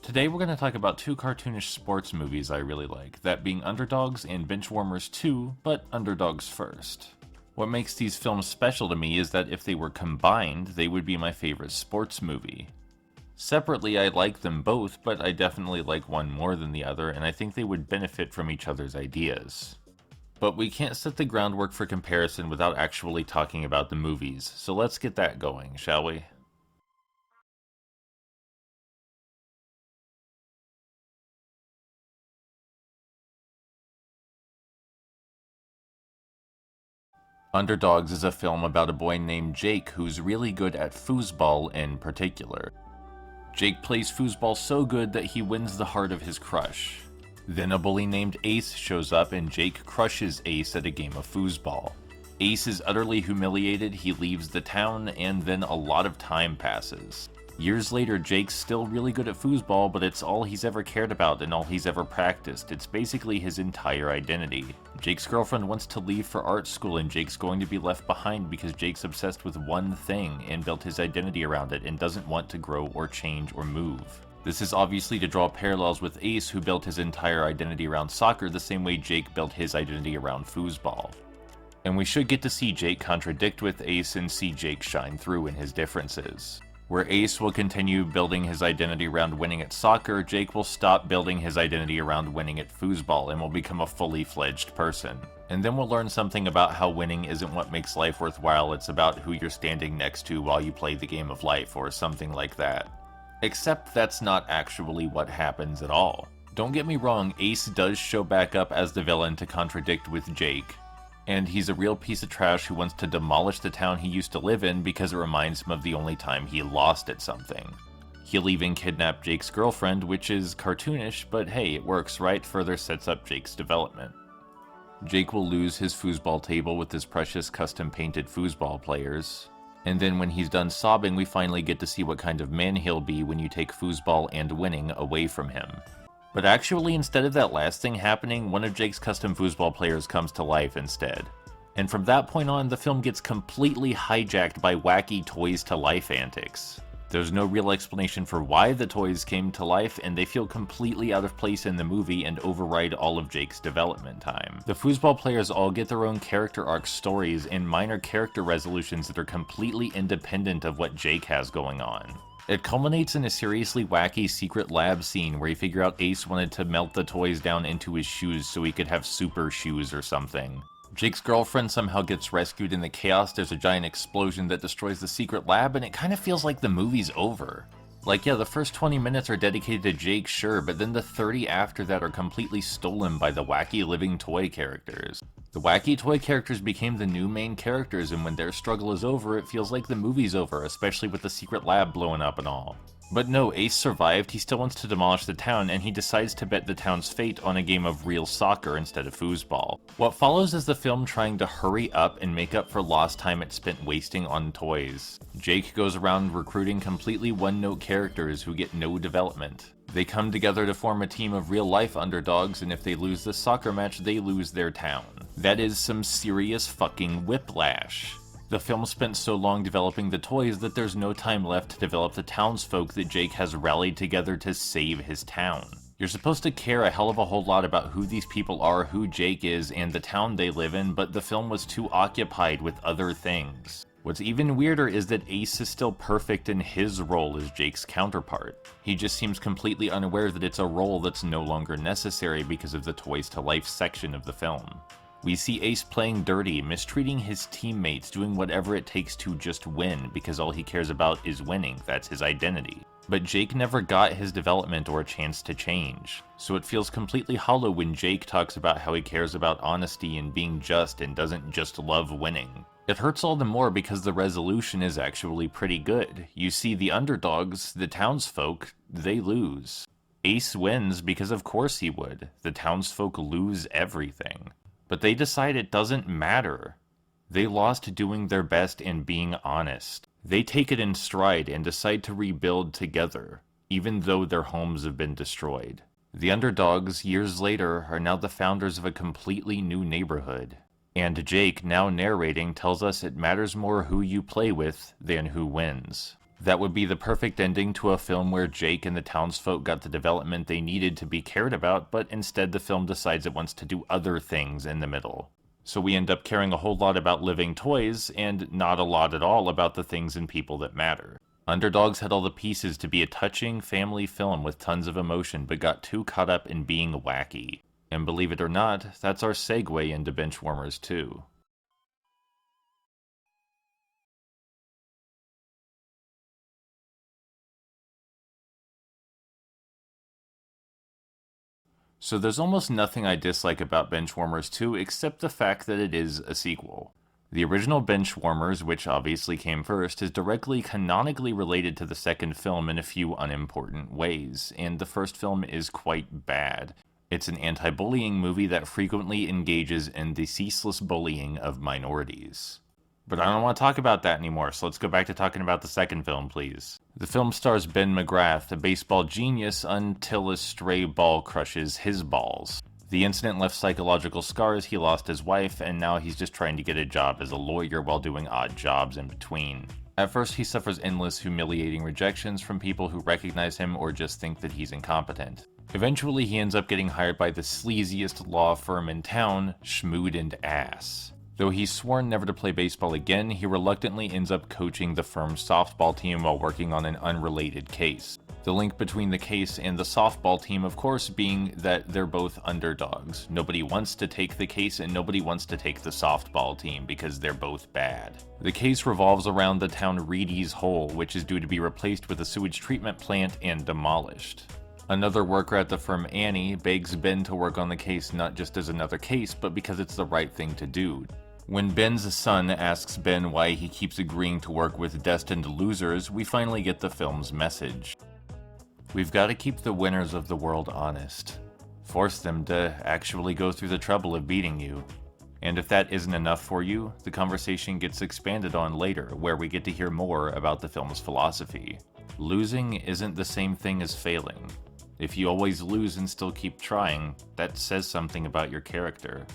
Today we're going to talk about two cartoonish sports movies I really like, that being Underdogs and Benchwarmers 2, but Underdogs first. What makes these films special to me is that if they were combined, they would be my favorite sports movie. Separately, I like them both, but I definitely like one more than the other, and I think they would benefit from each other's ideas. But we can't set the groundwork for comparison without actually talking about the movies, so let's get that going, shall we? Underdogs is a film about a boy named Jake who's really good at foosball in particular. Jake plays foosball so good that he wins the heart of his crush. Then a bully named Ace shows up and Jake crushes Ace at a game of foosball. Ace is utterly humiliated, he leaves the town, and then a lot of time passes. Years later, Jake's still really good at foosball, but it's all he's ever cared about and all he's ever practiced. It's basically his entire identity. Jake's girlfriend wants to leave for art school and Jake's going to be left behind because Jake's obsessed with one thing and built his identity around it and doesn't want to grow or change or move. This is obviously to draw parallels with Ace, who built his entire identity around soccer the same way Jake built his identity around foosball. And we should get to see Jake contradict with Ace and see Jake shine through in his differences. Where Ace will continue building his identity around winning at soccer, Jake will stop building his identity around winning at foosball and will become a fully fledged person. And then we'll learn something about how winning isn't what makes life worthwhile, it's about who you're standing next to while you play the game of life, or something like that. Except that's not actually what happens at all. Don't get me wrong, Ace does show back up as the villain to contradict with Jake. And he's a real piece of trash who wants to demolish the town he used to live in because it reminds him of the only time he lost at something. He'll even kidnap Jake's girlfriend, which is cartoonish, but hey, it works, right? Further sets up Jake's development. Jake will lose his foosball table with his precious custom-painted foosball players. And then when he's done sobbing, we finally get to see what kind of man he'll be when you take foosball and winning away from him. But actually, instead of that last thing happening, one of Jake's custom foosball players comes to life instead. And from that point on, the film gets completely hijacked by wacky toys-to-life antics. There's no real explanation for why the toys came to life, and they feel completely out of place in the movie and override all of Jake's development time. The foosball players all get their own character arc stories and minor character resolutions that are completely independent of what Jake has going on. It culminates in a seriously wacky secret lab scene where you figure out Ace wanted to melt the toys down into his shoes so he could have super shoes or something. Jake's girlfriend somehow gets rescued in the chaos, there's a giant explosion that destroys the secret lab, and it kind of feels like the movie's over. Like, yeah, the first 20 minutes are dedicated to Jake, sure, but then the 30 after that are completely stolen by the wacky living toy characters. The wacky toy characters became the new main characters, and when their struggle is over, it feels like the movie's over, especially with the secret lab blowing up and all. But no, Ace survived, he still wants to demolish the town, and he decides to bet the town's fate on a game of real soccer instead of foosball. What follows is the film trying to hurry up and make up for lost time it spent wasting on toys. Jake goes around recruiting completely one-note characters who get no development. They come together to form a team of real-life underdogs, and if they lose this soccer match, they lose their town. That is some serious fucking whiplash. The film spent so long developing the toys that there's no time left to develop the townsfolk that Jake has rallied together to save his town. You're supposed to care a hell of a whole lot about who these people are, who Jake is, and the town they live in, but the film was too occupied with other things. What's even weirder is that Ace is still perfect in his role as Jake's counterpart. He just seems completely unaware that it's a role that's no longer necessary because of the Toys to Life section of the film. We see Ace playing dirty, mistreating his teammates, doing whatever it takes to just win, because all he cares about is winning, that's his identity. But Jake never got his development or a chance to change, so it feels completely hollow when Jake talks about how he cares about honesty and being just and doesn't just love winning. It hurts all the more because the resolution is actually pretty good. You see, the underdogs, the townsfolk, they lose. Ace wins because of course he would. The townsfolk lose everything. But they decide it doesn't matter. They lost doing their best and being honest. They take it in stride and decide to rebuild together, even though their homes have been destroyed. The underdogs, years later, are now the founders of a completely new neighborhood. And Jake, now narrating, tells us it matters more who you play with than who wins. That would be the perfect ending to a film where Jake and the townsfolk got the development they needed to be cared about, but instead the film decides it wants to do other things in the middle. So we end up caring a whole lot about living toys, and not a lot at all about the things and people that matter. Underdogs had all the pieces to be a touching family film with tons of emotion, but got too caught up in being wacky. And believe it or not, that's our segue into Benchwarmers 2. So there's almost nothing I dislike about Benchwarmers 2 except the fact that it is a sequel. The original Benchwarmers, which obviously came first, is directly canonically related to the second film in a few unimportant ways, and the first film is quite bad. It's an anti-bullying movie that frequently engages in the ceaseless bullying of minorities. But I don't want to talk about that anymore, so let's go back to talking about the second film, please. The film stars Ben McGrath, a baseball genius, until a stray ball crushes his balls. The incident left psychological scars, he lost his wife, and now he's just trying to get a job as a lawyer while doing odd jobs in between. At first, he suffers endless humiliating rejections from people who recognize him or just think that he's incompetent. Eventually, he ends up getting hired by the sleaziest law firm in town, Schmood and Ass. Though he's sworn never to play baseball again, he reluctantly ends up coaching the firm's softball team while working on an unrelated case. The link between the case and the softball team, of course, being that they're both underdogs. Nobody wants to take the case and nobody wants to take the softball team because they're both bad. The case revolves around the town Reedy's Hole, which is due to be replaced with a sewage treatment plant and demolished. Another worker at the firm, Annie, begs Ben to work on the case not just as another case, but because it's the right thing to do. When Ben's son asks Ben why he keeps agreeing to work with destined losers, we finally get the film's message. We've got to keep the winners of the world honest. Force them to actually go through the trouble of beating you. And if that isn't enough for you, the conversation gets expanded on later, where we get to hear more about the film's philosophy. Losing isn't the same thing as failing. If you always lose and still keep trying, that says something about your character.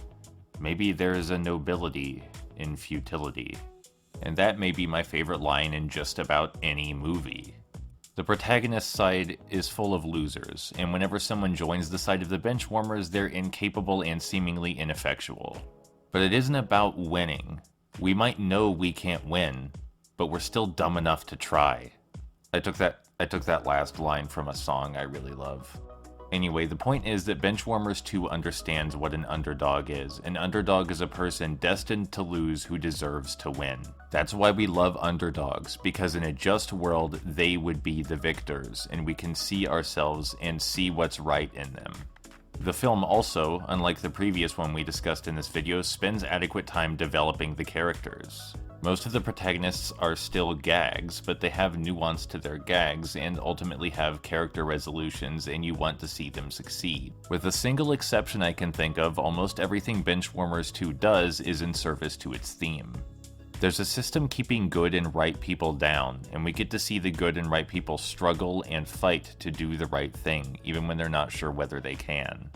Maybe there's a nobility in futility. And that may be my favorite line in just about any movie. The protagonist's side is full of losers, and whenever someone joins the side of the Benchwarmers, they're incapable and seemingly ineffectual. But it isn't about winning. We might know we can't win, but we're still dumb enough to try. I took that last line from a song I really love. Anyway, the point is that Benchwarmers 2 understands what an underdog is. An underdog is a person destined to lose who deserves to win. That's why we love underdogs, because in a just world, they would be the victors, and we can see ourselves and see what's right in them. The film also, unlike the previous one we discussed in this video, spends adequate time developing the characters. Most of the protagonists are still gags, but they have nuance to their gags and ultimately have character resolutions, and you want to see them succeed. With a single exception I can think of, almost everything Benchwarmers 2 does is in service to its theme. There's a system keeping good and right people down, and we get to see the good and right people struggle and fight to do the right thing, even when they're not sure whether they can.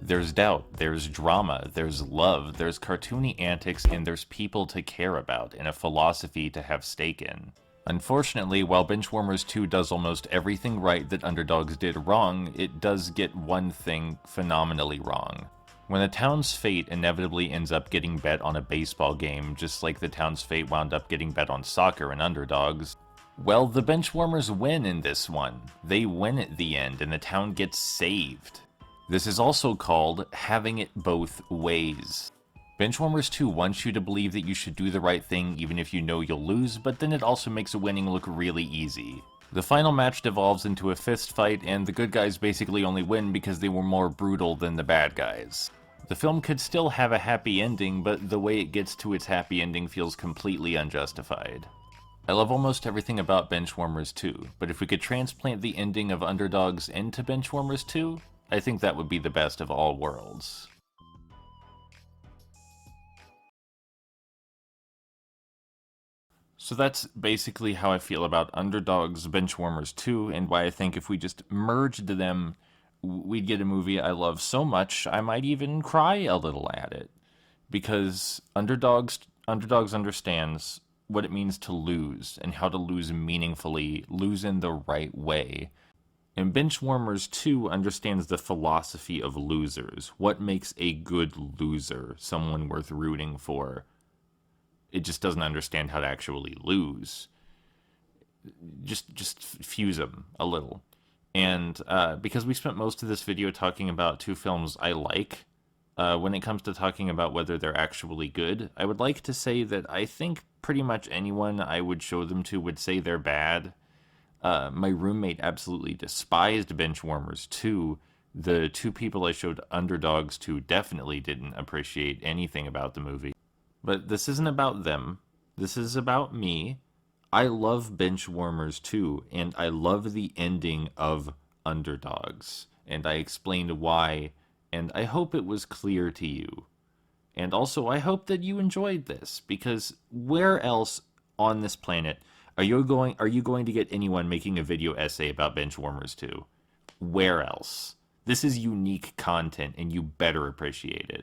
There's doubt, there's drama, there's love, there's cartoony antics, and there's people to care about, and a philosophy to have stake in. Unfortunately, while Benchwarmers 2 does almost everything right that Underdogs did wrong, it does get one thing phenomenally wrong. When the town's fate inevitably ends up getting bet on a baseball game, just like the town's fate wound up getting bet on soccer and Underdogs, well, the Benchwarmers win in this one. They win at the end, and the town gets saved. This is also called having it both ways. Benchwarmers 2 wants you to believe that you should do the right thing even if you know you'll lose, but then it also makes winning look really easy. The final match devolves into a fist fight, and the good guys basically only win because they were more brutal than the bad guys. The film could still have a happy ending, but the way it gets to its happy ending feels completely unjustified. I love almost everything about Benchwarmers 2, but if we could transplant the ending of Underdogs into Benchwarmers 2, I think that would be the best of all worlds. So that's basically how I feel about Underdogs, Benchwarmers 2, and why I think if we just merged them, we'd get a movie I love so much, I might even cry a little at it. Because Underdogs understands what it means to lose and how to lose meaningfully, lose in the right way. And Benchwarmers 2 understands the philosophy of losers. What makes a good loser, someone worth rooting for? It just doesn't understand how to actually lose. Just fuse them a little. And because we spent most of this video talking about two films I like, when it comes to talking about whether they're actually good, I would like to say that I think pretty much anyone I would show them to would say they're bad. My roommate absolutely despised Benchwarmers 2. The two people I showed Underdogs to definitely didn't appreciate anything about the movie. But this isn't about them. This is about me. I love Benchwarmers 2, and I love the ending of Underdogs. And I explained why, and I hope it was clear to you. And also, I hope that you enjoyed this, because where else on this planet are you going to get anyone making a video essay about Benchwarmers 2? Where else? This is unique content, and you better appreciate it.